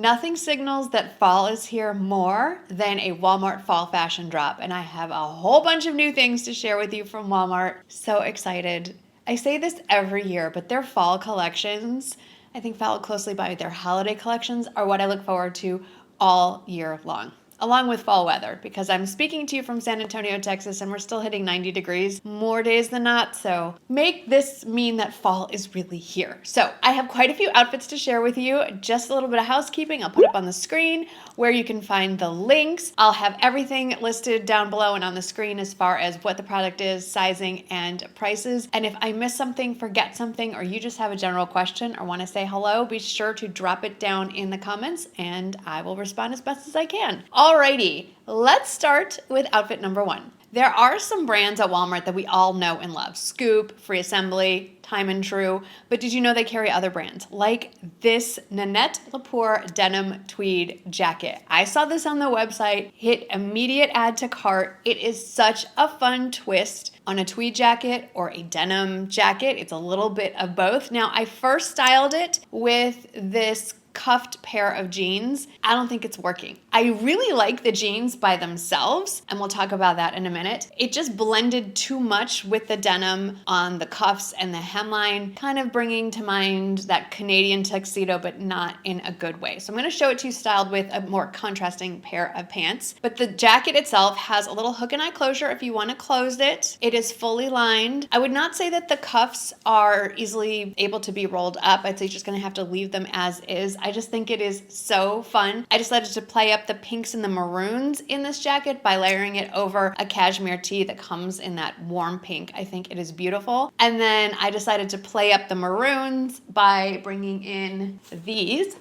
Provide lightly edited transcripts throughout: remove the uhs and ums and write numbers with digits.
Nothing signals that fall is here more than a Walmart fall fashion drop, and I have a whole bunch of new things to share with you from Walmart. So excited. I say this every year, but their fall collections, I think followed closely by their holiday collections, are what I look forward to all year long, along with fall weather, because I'm speaking to you from San Antonio, Texas, and we're still hitting 90 degrees more days than not. So make this mean that fall is really here. So I have quite a few outfits to share with you. Just a little bit of housekeeping. I'll put up on the screen where you can find the links. I'll have everything listed down below and on the screen as far as what the product is, sizing, and prices. And if I miss something, forget something, or you just have a general question or want to say hello, be sure to drop it down in the comments and I will respond as best as I can. Alrighty, let's start with outfit number one. There are some brands at Walmart that we all know and love. Scoop, Free Assembly, Time and True, but did you know they carry other brands? Like this Nanette Lapore denim tweed jacket. I saw this on the website, hit immediate add to cart. It is such a fun twist on a tweed jacket or a denim jacket. It's a little bit of both. Now, I first styled it with this cuffed pair of jeans. I don't think it's working. I really like the jeans by themselves, and we'll talk about that in a minute. It just blended too much with the denim on the cuffs and the hemline, kind of bringing to mind that Canadian tuxedo, but not in a good way. So I'm going to show it to you styled with a more contrasting pair of pants. But the jacket itself has a little hook and eye closure if you want to close it. It is fully lined. I would not say that the cuffs are easily able to be rolled up. I'd say you're just going to have to leave them as is. I just think it is so fun. I decided to play up the pinks and the maroons in this jacket by layering it over a cashmere tee that comes in that warm pink. I think it is beautiful. And then I decided to play up the maroons by bringing in these.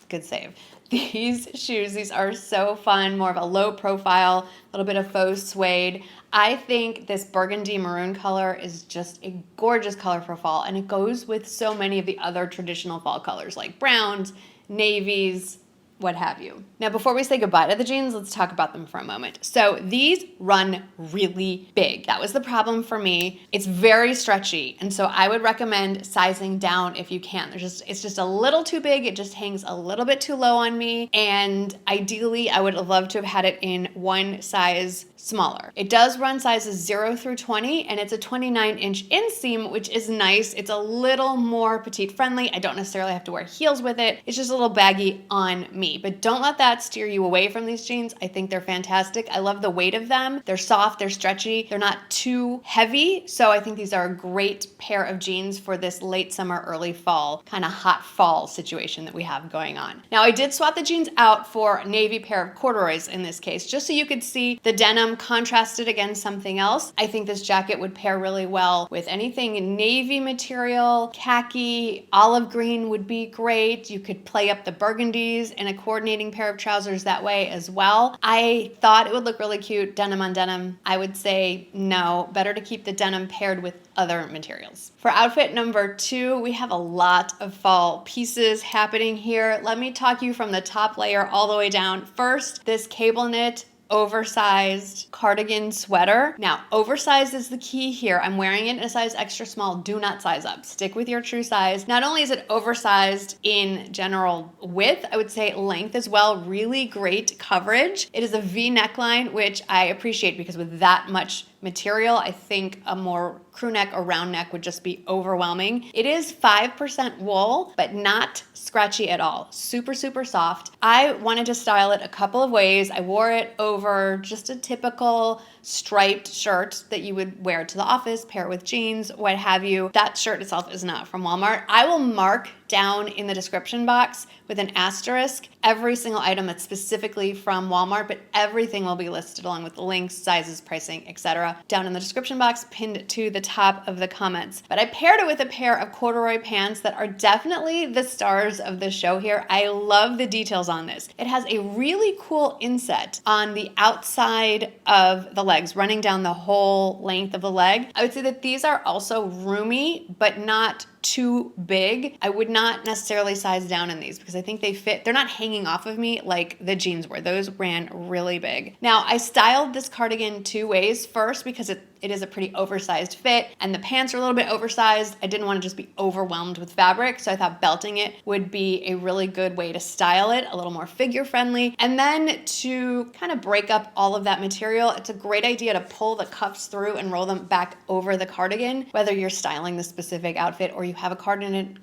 Good save. These shoes, these are so fun, more of a low profile, a little bit of faux suede. I think this burgundy maroon color is just a gorgeous color for fall, and it goes with so many of the other traditional fall colors like browns, navies, what have you. Now, before we say goodbye to the jeans, let's talk about them for a moment. So these run really big. That was the problem for me. It's very stretchy, and so I would recommend sizing down if you can. It's just a little too big. It just hangs a little bit too low on me, and ideally, I would have loved to have had it in one size smaller. It does run sizes 0 through 20, and it's a 29-inch inseam, which is nice. It's a little more petite friendly. I don't necessarily have to wear heels with it. It's just a little baggy on me. But don't let that steer you away from these jeans. I think they're fantastic. I love the weight of them. They're soft, they're stretchy, they're not too heavy. So I think these are a great pair of jeans for this late summer, early fall, kind of hot fall situation that we have going on. Now, I did swap the jeans out for a navy pair of corduroys in this case, just so you could see the denim contrasted against something else. I think this jacket would pair really well with anything navy material, khaki, olive green would be great. You could play up the burgundies and a coordinating pair of trousers that way as well. I thought it would look really cute, denim on denim. I would say no, better to keep the denim paired with other materials. For outfit number two, we have a lot of fall pieces happening here. Let me talk you from the top layer all the way down. First, this cable knit oversized cardigan sweater. Now, oversized is the key here. I'm wearing it in a size extra small. Do not size up. Stick with your true size. Not only is it oversized in general width, I would say length as well. Really great coverage. It is a V neckline, which I appreciate because with that much material, I think a more crew neck or round neck would just be overwhelming. It is 5% wool, but not scratchy at all. Super, super soft. I wanted to style it a couple of ways. I wore it over just a typical striped shirt that you would wear to the office, pair it with jeans, what have you. That shirt itself is not from Walmart. I will mark down in the description box with an asterisk every single item that's specifically from Walmart, but everything will be listed along with the links, sizes, pricing, etc. down in the description box, pinned to the top of the comments. But I paired it with a pair of corduroy pants that are definitely the stars of the show here. I love the details on this. It has a really cool inset on the outside of the legs, running down the whole length of the leg. I would say that these are also roomy, but not too big, I would not necessarily size down in these because I think they fit. They're not hanging off of me like the jeans were. Those ran really big. Now, I styled this cardigan two ways. First, because it is a pretty oversized fit and the pants are a little bit oversized. I didn't want to just be overwhelmed with fabric, so I thought belting it would be a really good way to style it, a little more figure friendly. And then to kind of break up all of that material, it's a great idea to pull the cuffs through and roll them back over the cardigan, whether you're styling the specific outfit or you have a cardigan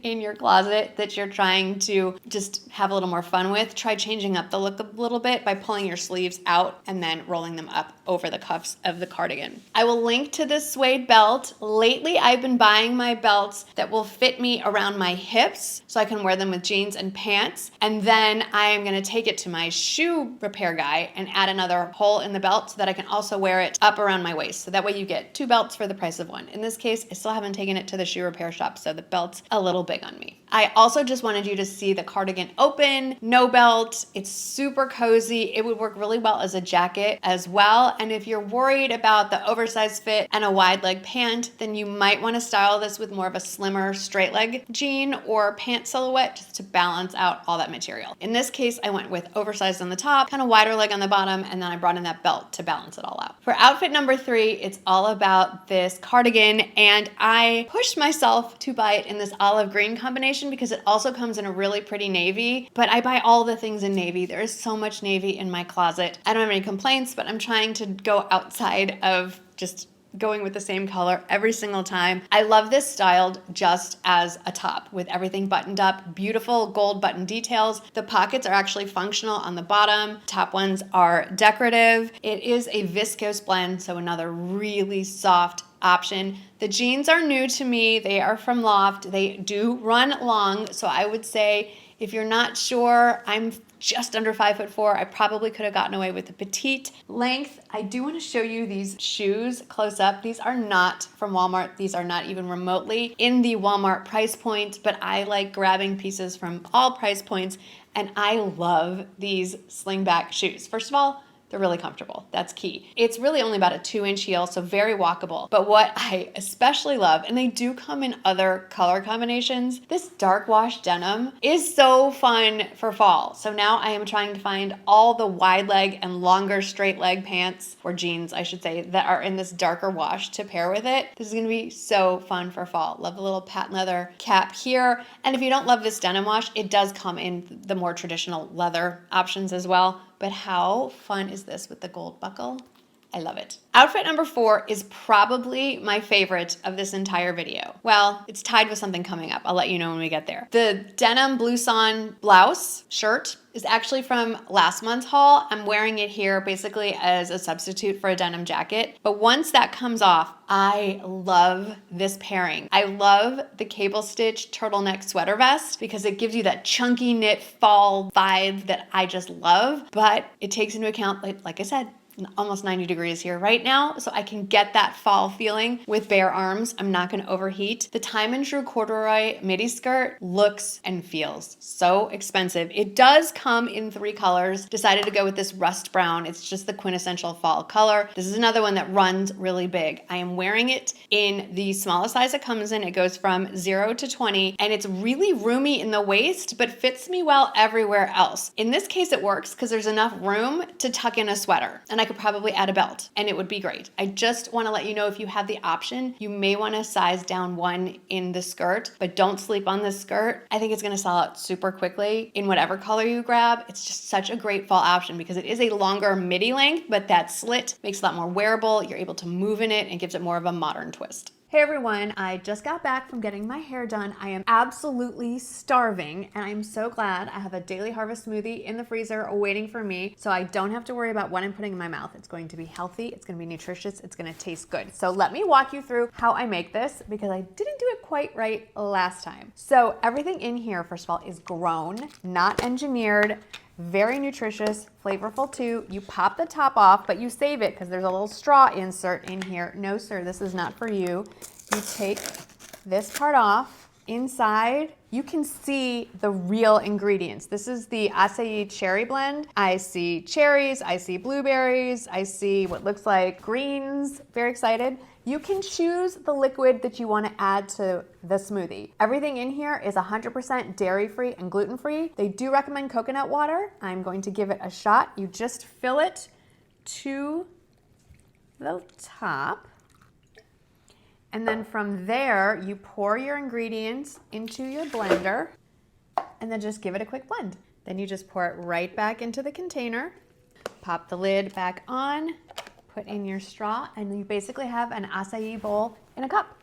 in your closet that you're trying to just have a little more fun with. Try changing up the look a little bit by pulling your sleeves out and then rolling them up over the cuffs of the cardigan. I will link to this suede belt. Lately, I've been buying my belts that will fit me around my hips so I can wear them with jeans and pants. And then I am gonna take it to my shoe repair guy and add another hole in the belt so that I can also wear it up around my waist. So that way you get two belts for the price of one. In this case, I still haven't taken it to the shoe repair shop, so the belt's a little big on me. I also just wanted you to see the cardigan open, no belt. It's super cozy. It would work really well as a jacket as well. And if you're worried about the oversized fit and a wide leg pant, then you might want to style this with more of a slimmer straight leg jean or pant silhouette just to balance out all that material. In this case, I went with oversized on the top, kind of wider leg on the bottom, and then I brought in that belt to balance it all out. For outfit number 3, it's all about this cardigan, and I pushed myself to buy it in this olive green combination because it also comes in a really pretty navy, but I buy all the things in navy. There is so much navy in my closet. I don't have any complaints, but I'm trying to go outside of just going with the same color every single time. I love this styled just as a top with everything buttoned up, beautiful gold button details. The pockets are actually functional on the bottom. Top ones are decorative. It is a viscose blend, so another really soft option. The jeans are new to me. They are from Loft. They do run long, so I would say if you're not sure, I'm just under 5'4". I probably could have gotten away with a petite length. I do want to show you these shoes close up. These are not from Walmart. These are not even remotely in the Walmart price point, but I like grabbing pieces from all price points, and I love these slingback shoes. First of all, they're really comfortable. That's key. It's really only about a 2-inch heel, so very walkable. But what I especially love, and they do come in other color combinations, this dark wash denim is so fun for fall. So now I am trying to find all the wide leg and longer straight leg pants, or jeans, I should say, that are in this darker wash to pair with it. This is gonna be so fun for fall. Love the little patent leather cap here. And if you don't love this denim wash, it does come in the more traditional leather options as well. But how fun is this with the gold buckle? I love it. Outfit number 4 is probably my favorite of this entire video. Well, it's tied with something coming up. I'll let you know when we get there. The denim blouson blouse shirt is actually from last month's haul. I'm wearing it here basically as a substitute for a denim jacket. But once that comes off, I love this pairing. I love the cable stitch turtleneck sweater vest because it gives you that chunky knit fall vibe that I just love. But it takes into account, like I said, almost 90 degrees here right now, so I can get that fall feeling with bare arms. I'm not going to overheat. The Time and True corduroy midi skirt looks and feels so expensive. It does come in 3 colors. Decided to go with this rust brown. It's just the quintessential fall color. This is another one that runs really big. I am wearing it in the smallest size it comes in. It goes from 0 to 20, and it's really roomy in the waist, but fits me well everywhere else. In this case, it works because there's enough room to tuck in a sweater, and I could probably add a belt and it would be great. I just want to let you know, if you have the option, you may want to size down 1 in the skirt, but don't sleep on this skirt. I think it's going to sell out super quickly in whatever color you grab. It's just such a great fall option because it is a longer midi length, but that slit makes it a lot more wearable. You're able to move in it and gives it more of a modern twist. Hey everyone, I just got back from getting my hair done. I am absolutely starving, and I'm so glad I have a Daily Harvest smoothie in the freezer waiting for me, so I don't have to worry about what I'm putting in my mouth. It's going to be healthy, it's going to be nutritious, it's going to taste good. So let me walk you through how I make this because I didn't do it quite right last time. So everything in here, first of all, is grown, not engineered. Very nutritious, flavorful too. You pop the top off, but you save it because there's a little straw insert in here. No sir, this is not for you. You take this part off. Inside, you can see the real ingredients. This is the acai cherry blend. I see cherries, I see blueberries, I see what looks like greens. Very excited. You can choose the liquid that you want to add to the smoothie. Everything in here is 100% dairy-free and gluten-free. They do recommend coconut water. I'm going to give it a shot. You just fill it to the top. And then from there, you pour your ingredients into your blender and then just give it a quick blend. Then you just pour it right back into the container, pop the lid back on, put in your straw, and you basically have an acai bowl in a cup.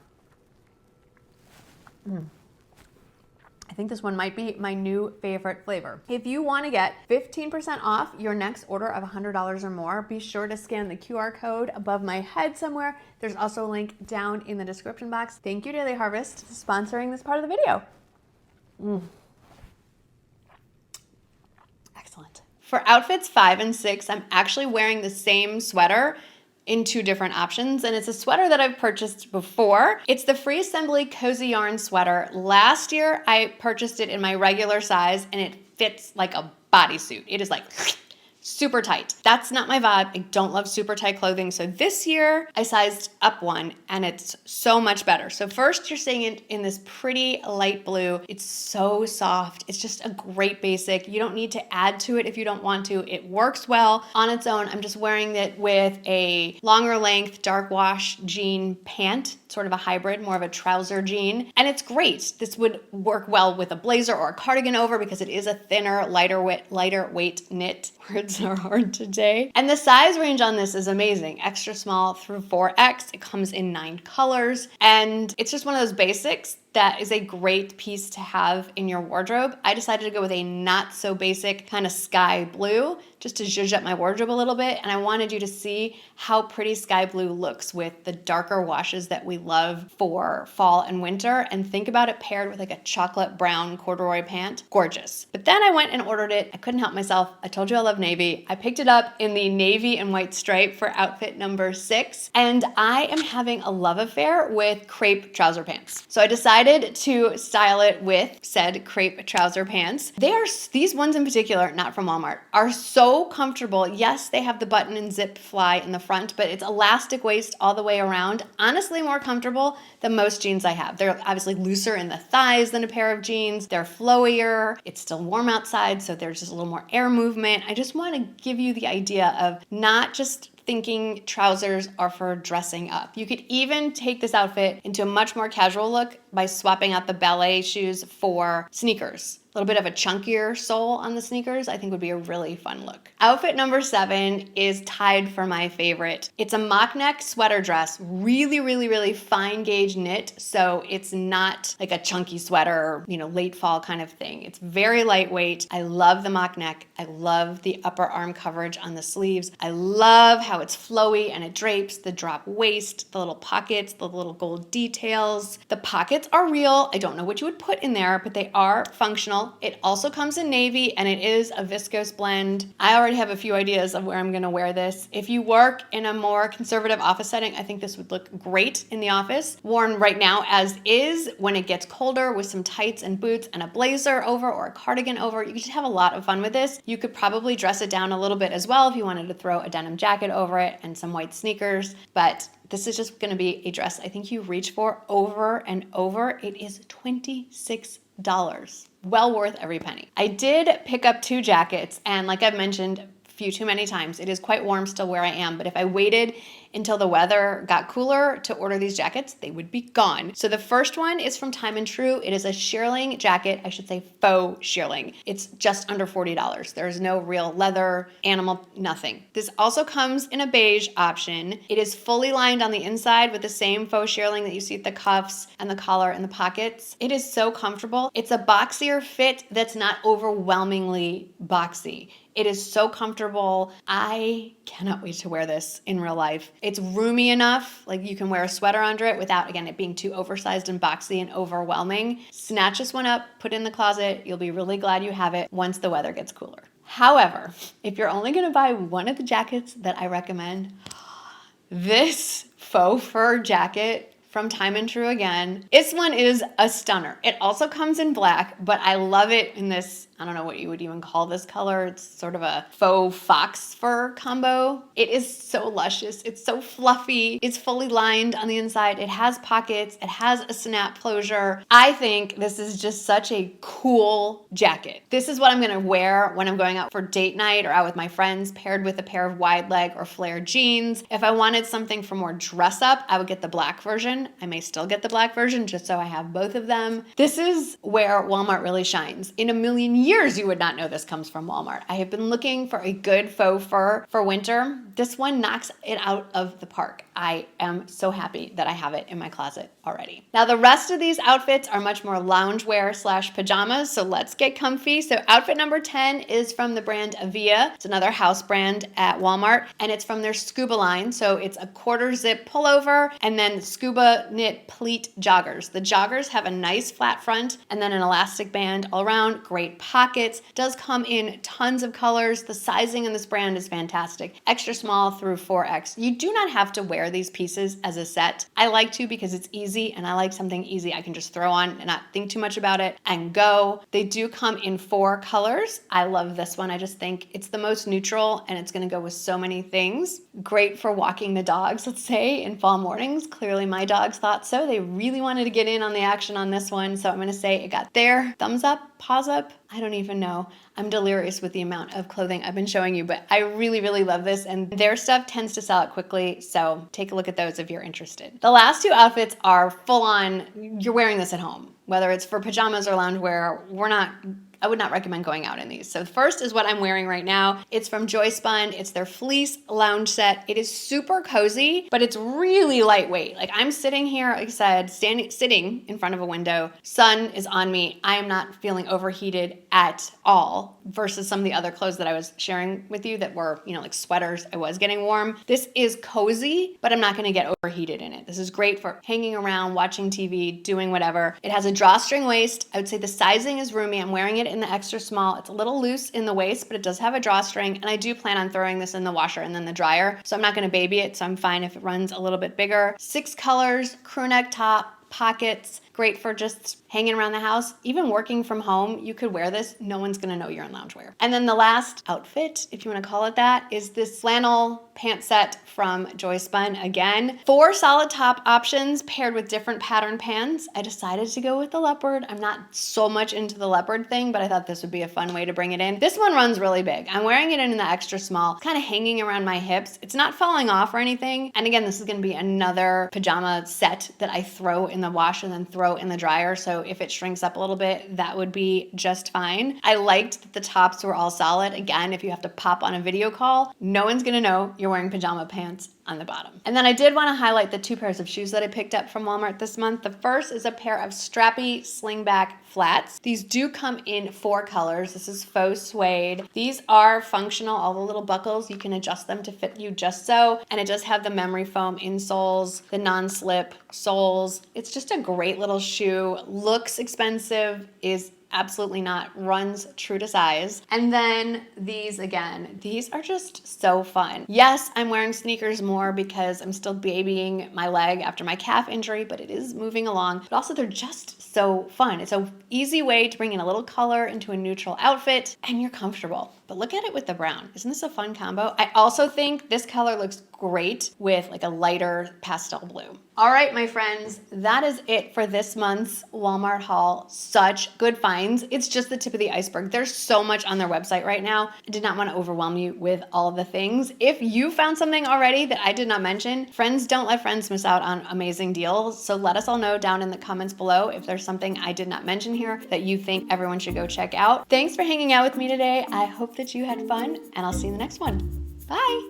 I think this one might be my new favorite flavor. If you want to get 15% off your next order of $100 or more, be sure to scan the QR code above my head somewhere. There's also a link down in the description box. Thank you, Daily Harvest, for sponsoring this part of the video. Excellent. For outfits 5 and 6, I'm actually wearing the same sweater in 2 different options, and it's a sweater that I've purchased before. It's the Free Assembly Cozy Yarn sweater. Last year, I purchased it in my regular size, and it fits like a bodysuit. It is like super tight. That's not my vibe. I don't love super tight clothing. So this year I sized up one and it's so much better. So first you're seeing it in this pretty light blue. It's so soft. It's just a great basic. You don't need to add to it if you don't want to. It works well on its own. I'm just wearing it with a longer length dark wash jean pant, sort of a hybrid, more of a trouser jean. And it's great. This would work well with a blazer or a cardigan over because it is a thinner, lighter weight knit. Words are hard today. And the size range on this is amazing. Extra small through 4X. It comes in 9 colors. And it's just one of those basics that is a great piece to have in your wardrobe. I decided to go with a not so basic kind of sky blue just to zhuzh up my wardrobe a little bit. And I wanted you to see how pretty sky blue looks with the darker washes that we love for fall and winter. And think about it paired with like a chocolate brown corduroy pant. Gorgeous. But then I went and ordered it. I couldn't help myself. I told you I love navy. I picked it up in the navy and white stripe for outfit number 6. And I am having a love affair with crepe trouser pants. So I decided to style it with said crepe trouser pants. These ones in particular, not from Walmart, are so comfortable. Yes, they have the button and zip fly in the front, but it's elastic waist all the way around. Honestly, more comfortable than most jeans I have. They're obviously looser in the thighs than a pair of jeans. They're flowier. It's still warm outside, so there's just a little more air movement. I just want to give you the idea of not just thinking trousers are for dressing up. You could even take this outfit into a much more casual look by swapping out the ballet shoes for sneakers. A little bit of a chunkier sole on the sneakers, I think would be a really fun look. Outfit number 7 is tied for my favorite. It's a mock neck sweater dress, really fine gauge knit. So it's not like a chunky sweater, late fall kind of thing. It's very lightweight. I love the mock neck. I love the upper arm coverage on the sleeves. I love how it's flowy and it drapes, the drop waist, the little pockets, the little gold details. The pockets are real. I don't know what you would put in there, but they are functional. It also comes in navy and it is a viscose blend. I already have a few ideas of where I'm gonna wear this. If you work in a more conservative office setting, I think this would look great in the office. Worn right now as is. When it gets colder with some tights and boots and a blazer over or a cardigan over, you could just have a lot of fun with this. You could probably dress it down a little bit as well if you wanted to throw a denim jacket over it and some white sneakers, but this is just gonna be a dress I think you reach for over and over. It is $26. Well worth every penny. I did pick up 2 jackets, and like I've mentioned too many times, it is quite warm still where I am, but if I waited until the weather got cooler to order these jackets, they would be gone. So the first one is from Time and True. It is a shearling jacket. I should say faux shearling. It's just under $40. There's no real leather, animal, nothing. This also comes in a beige option. It is fully lined on the inside with the same faux shearling that you see at the cuffs and the collar and the pockets. It is so comfortable. It's a boxier fit that's not overwhelmingly boxy. It is so comfortable. I cannot wait to wear this in real life. It's roomy enough, like you can wear a sweater under it without, again, it being too oversized and boxy and overwhelming. Snatch this one up, put it in the closet. You'll be really glad you have it once the weather gets cooler. However, if you're only gonna buy one of the jackets that I recommend, this faux fur jacket from Time and True again. This one is a stunner. It also comes in black, but I love it in this I don't know what you would even call this color. It's sort of a faux fox fur combo. It is so luscious. It's so fluffy. It's fully lined on the inside. It has pockets. It has a snap closure. I think this is just such a cool jacket. This is what I'm gonna wear when I'm going out for date night or out with my friends, paired with a pair of wide leg or flare jeans. If I wanted something for more dress up, I would get the black version. I may still get the black version just so I have both of them. This is where Walmart really shines. In a million years, you would not know this comes from Walmart. I have been looking for a good faux fur for winter. This one knocks it out of the park. I am so happy that I have it in my closet already. Now, the rest of these outfits are much more loungewear / pajamas, so let's get comfy. So outfit number 10 is from the brand Avia. It's another house brand at Walmart, and it's from their scuba line. So it's a quarter zip pullover and then scuba knit pleat joggers. The joggers have a nice flat front and then an elastic band all around, great pockets. Does come in tons of colors. The sizing in this brand is fantastic. Extra small through 4X. You do not have to wear these pieces as a set. I like to because it's easy, and I like something easy I can just throw on and not think too much about it and go. They do come in 4 colors. I love this one. I just think it's the most neutral and it's gonna go with so many things. Great for walking the dogs, let's say, in fall mornings. Clearly my dogs thought so. They really wanted to get in on the action on this one. So I'm gonna say it got their thumbs up, paws up. I don't even know. I'm delirious with the amount of clothing I've been showing you, but I really, really love this, and their stuff tends to sell out quickly, so take a look at those if you're interested. The last 2 outfits are full on, you're wearing this at home. Whether it's for pajamas or loungewear, I would not recommend going out in these. So the first is what I'm wearing right now. It's from Joyspun. It's their fleece lounge set. It is super cozy, but it's really lightweight. Like, I'm sitting here, like I said, sitting in front of a window. Sun is on me. I am not feeling overheated at all versus some of the other clothes that I was sharing with you that were, like sweaters. I was getting warm. This is cozy, but I'm not going to get overheated in it. This is great for hanging around, watching TV, doing whatever. It has a drawstring waist. I would say the sizing is roomy. I'm wearing it in the extra small. It's a little loose in the waist, but it does have a drawstring, and I do plan on throwing this in the washer and then the dryer, so I'm not going to baby it, so I'm fine if it runs a little bit bigger. 6 colors, crew neck top, pockets, great for just hanging around the house. Even working from home, you could wear this. No one's gonna know you're in loungewear. And then the last outfit, if you wanna call it that, is this flannel pant set from Joyspun again. 4 solid top options paired with different pattern pants. I decided to go with the leopard. I'm not so much into the leopard thing, but I thought this would be a fun way to bring it in. This one runs really big. I'm wearing it in the extra small, kind of hanging around my hips. It's not falling off or anything. And again, this is gonna be another pajama set that I throw in the wash and then throw in the dryer. So if it shrinks up a little bit, that would be just fine. I liked that the tops were all solid. Again, if you have to pop on a video call, no one's gonna know you're wearing pajama pants on the bottom. And then I did want to highlight the 2 pairs of shoes that I picked up from Walmart this month. The first is a pair of Strappy Slingback flats. These do come in 4 colors. This is faux suede. These are functional. All the little buckles, you can adjust them to fit you just so. And it does have the memory foam insoles, the non-slip soles. It's just a great little shoe. Looks expensive, is absolutely not, runs true to size. And then these again, these are just so fun. Yes, I'm wearing sneakers more because I'm still babying my leg after my calf injury, but it is moving along. But also they're just so fun. It's an easy way to bring in a little color into a neutral outfit, and you're comfortable. But look at it with the brown. Isn't this a fun combo? I also think this color looks great with like a lighter pastel blue. All right, my friends, that is it for this month's Walmart haul. Such good finds. It's just the tip of the iceberg. There's so much on their website right now. I did not want to overwhelm you with all of the things. If you found something already that I did not mention, friends don't let friends miss out on amazing deals. So let us all know down in the comments below if there's something I did not mention here that you think everyone should go check out. Thanks for hanging out with me today. I hope that you had fun, and I'll see you in the next one. Bye.